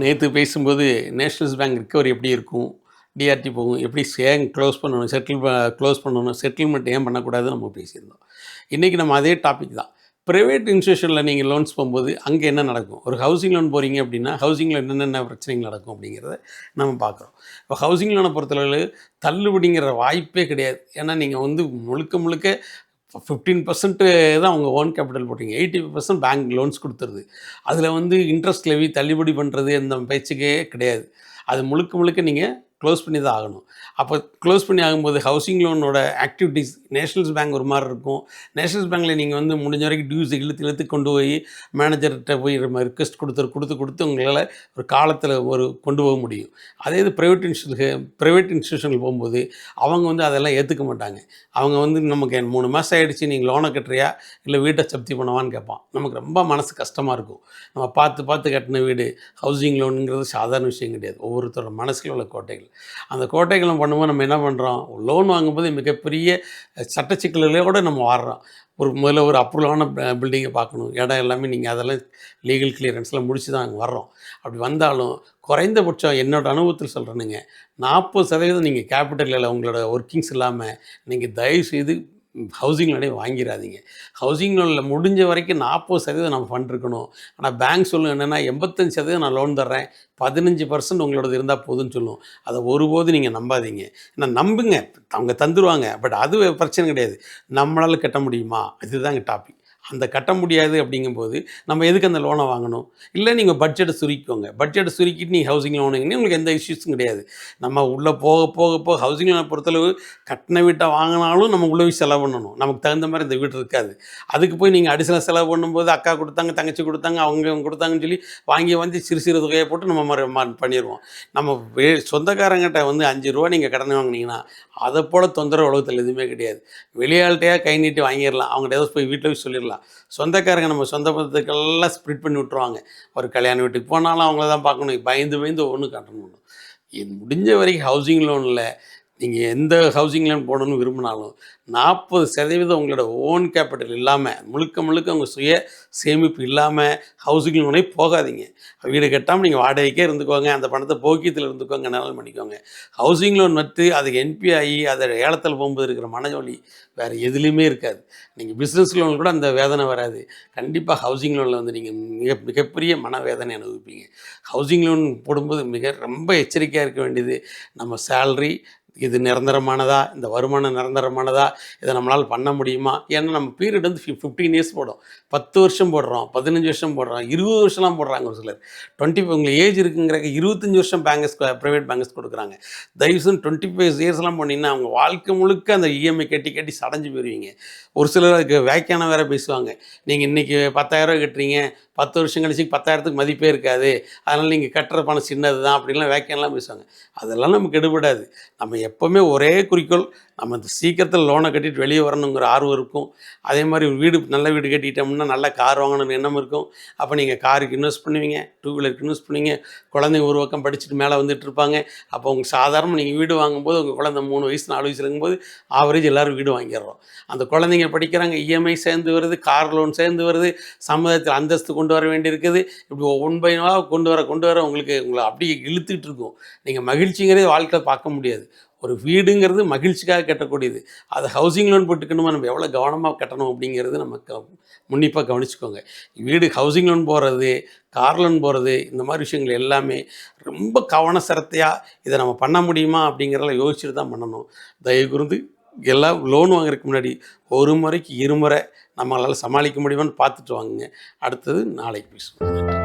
நேற்று பேசும்போது nationals bank recovery எப்படி இருக்கும், டிஆர்டி போகும், எப்படி ஏன் க்ளோஸ் பண்ணணும், க்ளோஸ் பண்ணணும், செட்டில்மெண்ட் ஏன் பண்ணக்கூடாதுன்னு நம்ம பேசியிருந்தோம். இன்றைக்கி நம்ம அதே டாபிக் தான். ப்ரைவேட் இன்ஸ்டியூஷனில் நீங்கள் லோன்ஸ் போகும்போது அங்கே என்ன நடக்கும், ஒரு ஹவுசிங் லோன் போகிறீங்க அப்படின்னா ஹவுசிங்கில் என்னென்ன பிரச்சனைகள் நடக்கும் அப்படிங்கிறத நம்ம பார்க்குறோம். இப்போ ஹவுசிங் லோனை பொறுத்தளவு தள்ளுபடிங்கிற வாய்ப்பே கிடையாது. ஏன்னா நீங்கள் முழுக்க முழுக்க 15% தான் அவங்க ஓன் கேபிட்டல் போட்டிங்க, 85% பேங்க் லோன்ஸ் கொடுத்துருது. அதில் இன்ட்ரெஸ்ட் லெவி தள்ளுபடி பண்ணுறது அந்த பேச்சுக்கே கிடையாது. அது முழுக்க முழுக்க நீங்கள் க்ளோஸ் பண்ணி தான் ஆகணும். அப்போ க்ளோஸ் பண்ணி ஆகும்போது ஹவுசிங் லோனோட ஆக்டிவிட்டீஸ் நேஷ்னல்ஸ் பேங்க் ஒரு மாதிரி இருக்கும். நேஷ்னல்ஸ் பேங்க்கில் நீங்கள் முடிஞ்ச வரைக்கும் டியூஸ் இழுத்து கொண்டு போய் மேனேஜர்கிட்ட போய் ரிக்வெஸ்ட் கொடுத்து உங்களால் ஒரு காலத்தில் கொண்டு போக முடியும். அதே இது ப்ரைவேட் இன்ஸ்டியூஷனில் போகும்போது அவங்க அதெல்லாம் ஏற்றுக்க மாட்டாங்க. அவங்க நமக்கு 3 மாதம் ஆகிடுச்சு, நீங்கள் லோனை கட்டுறியா இல்லை வீட்டை சப்தி பண்ணவான்னு கேட்பான். நமக்கு ரொம்ப மனசு கஷ்டமாக இருக்கும். நம்ம பார்த்து கட்டின வீடு. ஹவுசிங் லோனுங்கிறது சாதாரண விஷயம் கிடையாது. ஒவ்வொருத்தரோட மனசில் உள்ள கோட்டைகள். அந்த கோட்டைகளை பண்ணும்போது நம்ம என்ன பண்ணுறோம், லோன் வாங்கும்போது மிகப்பெரிய சட்ட சிக்கல்களோடு நம்ம வாடுறோம். முதல்ல ஒரு அப்ரூவலான பில்டிங்கை பார்க்கணும், இடம் எல்லாமே நீங்கள் அதெல்லாம் லீகல் கிளியரன்ஸ்லாம் முடிச்சு தான் அங்கே வர்றோம். அப்படி வந்தாலும் குறைந்தபட்சம் என்னோடய அனுபவத்தில் சொல்கிறேனுங்க, 40% நீங்கள் கேபிட்டலில் உங்களோட ஒர்க்கிங்ஸ் இல்லாமல் நீங்கள் தயவுசெய்து ஹவுசிங் லோனே வாங்கிடாதீங்க. ஹவுசிங் லோனில் முடிஞ்ச வரைக்கும் 40% நம்ம ஃபண்ட் இருக்கணும். ஆனால் பேங்க் சொல்லும் என்னென்னா 85% நான் லோன் தர்றேன், 15% உங்களோடது இருந்தால் போதுன்னு சொல்லும். அதை ஒருபோது நீங்கள் நம்பாதீங்க. ஏன்னா நம்புங்க, அவங்க தந்துடுவாங்க. பட் அது பிரச்சனை கிடையாது. நம்மளால் கட்ட முடியுமா, இதுதாங்க டாபிக். அந்த கட்ட முடியாது அப்படிங்கும்போது நம்ம எதுக்கு அந்த லோனை வாங்கணும்? இல்லை நீங்கள் பட்ஜெட்டை சுருக்கிக்கோங்க. பட்ஜெட்டை சுருக்கிட்டு நீங்கள் ஹவுசிங் லோன் வாங்கினீங்கன்னா உங்களுக்கு எந்த இஷ்யூஸும் கிடையாது. நம்ம உள்ளே போக ஹவுசிங் லோனை பொறுத்தளவு கட்டின வீட்டை வாங்கினாலும் நம்ம உள்ளே போய் செலவு பண்ணணும். நமக்கு தகுந்த மாதிரி இந்த வீடு இருக்காது. அதுக்கு போய் நீங்கள் அடிஷனல் செலவு பண்ணும்போது அக்கா கொடுத்தாங்க, தங்கச்சி கொடுத்தாங்க, அவங்க கொடுத்தாங்கன்னு சொல்லி வாங்கி சிறு தொகையை போட்டு நம்ம பண்ணிடுவோம். நம்ம சொந்தக்காரங்கிட்ட ₹5 நீங்கள் கடன் வாங்கினீங்கன்னா அதை போல் தொந்தரவு உலகத்தில் எதுவுமே கிடையாது. வெளியாள்கிட்டையாக கை நீட்டி வாங்கிடலாம். அவங்கள்ட்ட ஏதாவது போய் வீட்டில் போய் சொல்லிடலாம். சொந்தக்காரங்க நம்ம சொந்த பந்தத்துக்கெல்லாம் ஸ்ப்ரிட் பண்ணி விட்ருவாங்க. ஒரு கல்யாண வீட்டுக்கு போனாலும் அவங்கள தான் பார்க்கணும், பயந்து ஒவ்வொன்று கட்டணும். இது முடிஞ்ச வரைக்கும் ஹவுசிங் லோனில் நீங்கள் எந்த ஹவுசிங் லோன் போடணும்னு விரும்பினாலும் 40% உங்களோட ஓன் கேபிட்டல் இல்லாமல், முழுக்க உங்கள் சுய சேமிப்பு இல்லாமல் ஹவுசிங் லோனே போகாதீங்க. வீடு கட்டாமல் நீங்கள் வாடகைக்கே இருந்துக்கோங்க, அந்த பணத்தை போக்கியத்தில் இருந்துக்கோங்க, நல்லா பண்ணிக்கோங்க. ஹவுசிங் லோன் அதுக்கு என்பி ஆகி அதை ஏலத்தில் போகும்போது இருக்கிற மனவலி வேறு எதுலேயுமே இருக்காது. நீங்கள் பிஸ்னஸ் லோன் கூட அந்த வேதனை வராது. கண்டிப்பாக ஹவுசிங் லோனில் நீங்கள் மிகப்பெரிய மனவேதனை அனுபவிப்பீங்க. ஹவுசிங் லோன் போடும்போது ரொம்ப எச்சரிக்கையாக இருக்க வேண்டியது, நம்ம சேல்ரி இது நிரந்தரமானதா, இந்த வருமானம் நிரந்தரமானதா, இதை நம்மளால் பண்ண முடியுமா? ஏன்னா நம்ம பீரியட் 15 இயர்ஸ் போடும், 10 வருஷம் போடுறோம், 15 வருஷம் போடுறோம், 20 வருஷம்லாம் போடுறாங்க ஒரு சிலர். 25 உங்களுக்கு ஏஜ் இருக்குங்கிறக்க 25 வருஷம் ப்ரைவேட் பேங்கர்ஸ் கொடுக்குறாங்க. தயவுசெய்து 25 இயர்ஸ்லாம் போனீங்கன்னா அவங்க வாழ்க்கை முழுக்க அந்த இஎம்ஐ கட்டி சடைஞ்சு போயிடுவீங்க. ஒரு சிலர் அதுக்கு வேக்கையான வேறு பேசுவாங்க. நீங்கள் இன்றைக்கி 10,000 கட்டுறீங்க, 10 வருஷம் கழிச்சு 10,000க்கு மதிப்பே இருக்காது, அதனால் நீங்கள் கட்டுற பணம் சின்னது தான் அப்படின்லாம் வேக்கையெல்லாம் பேசுவாங்க. அதெல்லாம் நமக்கு எடுபடாது. நம்ம எப்போவுமே ஒரே குறிக்கோள், நம்ம சீக்கிரத்தில் லோனை கட்டிட்டு வெளியே வரணுங்கிற ஆர்வம் இருக்கும். அதே மாதிரி நல்ல வீடு கட்டிட்டோம்னா நல்ல கார் வாங்கணும்னு எண்ணம் இருக்கும். அப்போ நீங்கள் காருக்கு இன்வெஸ்ட் பண்ணுவீங்க, 2 வீலருக்கு இன்வெஸ்ட் பண்ணுவீங்க. குழந்தைங்க ஒரு பக்கம் படிச்சுட்டு மேலே வந்துட்டு இருப்பாங்க. அப்போ உங்களுக்கு சாதாரணமாக நீங்கள் வீடு வாங்கும்போது உங்கள் குழந்தை 3 வயசு 4 வயசு இருக்கும்போது ஆவரேஜ் எல்லோரும் வீடு வாங்கிடுறோம். அந்த குழந்தைங்க படிக்கிறாங்க, இஎம்ஐ சேர்ந்து வருது, கார் லோன் சேர்ந்து வருது, சமுதாயத்தில் அந்தஸ்து கொண்டு வர வேண்டியிருக்குது. இப்படி ஒன் பை ஒன்னாக கொண்டு வர உங்களை அப்படியே இழுத்துக்கிட்டு இருக்கும். நீங்கள் மகிழ்ச்சிங்கிறதே வாழ்க்கையில் பார்க்க முடியாது. ஒரு வீடுங்கிறது மகிழ்ச்சிக்காக கட்டக்கூடியது. அது ஹவுசிங் லோன் போட்டுக்கணுமா, நம்ம எவ்வளோ கவனமாக கட்டணும் அப்படிங்கிறது நம்ம உன்னிப்பாக கவனிச்சுக்கோங்க. வீடு ஹவுசிங் லோன் போடுறது, கார் லோன் போடுறது, இந்த மாதிரி விஷயங்கள் எல்லாமே ரொம்ப கவனசிரத்தையாக இதை நம்ம பண்ண முடியுமா அப்படிங்கிறதெல்லாம் யோசிச்சுட்டு தான் பண்ணணும். தயவு கூர்ந்து எல்லாம் லோன் வாங்குறதுக்கு முன்னாடி ஒரு முறைக்கு 2 முறை நம்மளால் சமாளிக்க முடியுமான்னு பார்த்துட்டு வாங்குங்க. அடுத்தது நாளைக்கு பேசுவோம்.